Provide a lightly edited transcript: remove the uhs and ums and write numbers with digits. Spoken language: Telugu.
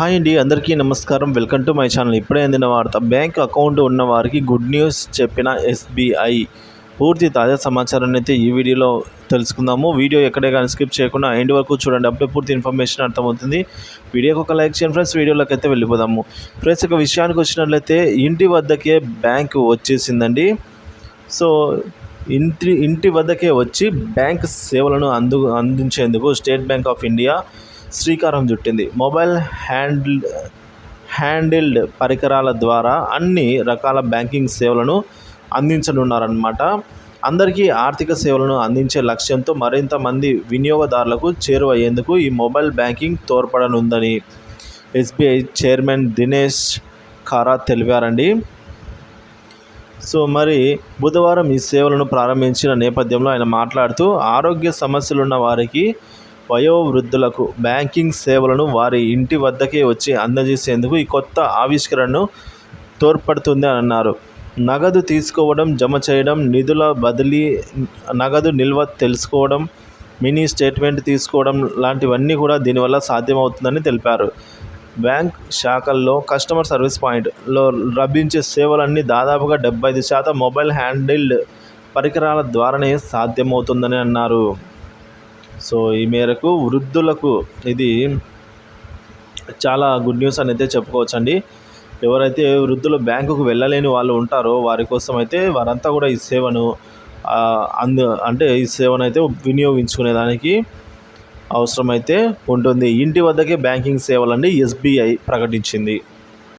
హాయ్ అండి, అందరికీ నమస్కారం. Welcome to my channel. ఇప్పుడే అందిన వార్త. బ్యాంక్ అకౌంట్ ఉన్న వారికి గుడ్ న్యూస్ చెప్పిన ఎస్బీఐ. పూర్తి తాజా సమాచారాన్ని అయితే ఈ వీడియోలో తెలుసుకుందాము. వీడియో ఎక్కడే కానీ స్కిప్ చేయకుండా ఎండ్ వరకు చూడండి. అప్పుడే పూర్తి ఇన్ఫర్మేషన్ అర్థమవుతుంది. వీడియోకి ఒక లైక్ చేయండి ఫ్రెండ్స్. వీడియోలోకి అయితే వెళ్ళిపోదాము. ఫ్రెండ్స్, ఒక విషయానికి వచ్చినట్లయితే ఇంటి వద్దకే బ్యాంకు వచ్చేసిందండి. సో ఇంటి వద్దకే వచ్చి బ్యాంక్ సేవలను అందించేందుకు స్టేట్ బ్యాంక్ ఆఫ్ ఇండియా శ్రీకారం చుట్టింది. మొబైల్ హ్యాండిల్డ్ పరికరాల ద్వారా అన్ని రకాల బ్యాంకింగ్ సేవలను అందించనున్నారన్నమాట. అందరికీ ఆర్థిక సేవలను అందించే లక్ష్యంతో మరింత మంది వినియోగదారులకు చేరువయ్యేందుకు ఈ మొబైల్ బ్యాంకింగ్ తోడ్పడనుందని ఎస్బీఐ చైర్మన్ దినేష్ ఖారా తెలిపారండి. సో మరి బుధవారం ఈ సేవలను ప్రారంభించిన నేపథ్యంలో ఆయన మాట్లాడుతూ, ఆరోగ్య సమస్యలున్న వారికి, వయోవృద్ధులకు బ్యాంకింగ్ సేవలను వారి ఇంటి వద్దకే వచ్చి అందజేసేందుకు ఈ కొత్త ఆవిష్కరణను తోడ్పడుతుంది అని అన్నారు. నగదు తీసుకోవడం, జమ చేయడం, నిధుల బదిలీ, నగదు నిల్వ తెలుసుకోవడం, మినీ స్టేట్మెంట్ తీసుకోవడం లాంటివన్నీ కూడా దీనివల్ల సాధ్యమవుతుందని తెలిపారు. బ్యాంక్ శాఖల్లో కస్టమర్ సర్వీస్ పాయింట్లో లభించే సేవలన్నీ దాదాపుగా 75% మొబైల్ హ్యాండిల్డ్ పరికరాల ద్వారానే సాధ్యమవుతుందని అన్నారు. సో ఈ మేరకు వృద్ధులకు ఇది చాలా గుడ్ న్యూస్ అని అయితే చెప్పుకోవచ్చండి. ఎవరైతే వృద్ధులు బ్యాంకుకు వెళ్ళలేని వాళ్ళు ఉంటారో వారి కోసం అయితే వారంతా కూడా ఈ సేవను ఈ సేవను అయితే వినియోగించుకునేదానికి అవసరమైతే ఉంటుంది. ఇంటి వద్దకే బ్యాంకింగ్ సేవలండి ఎస్బీఐ ప్రకటించింది.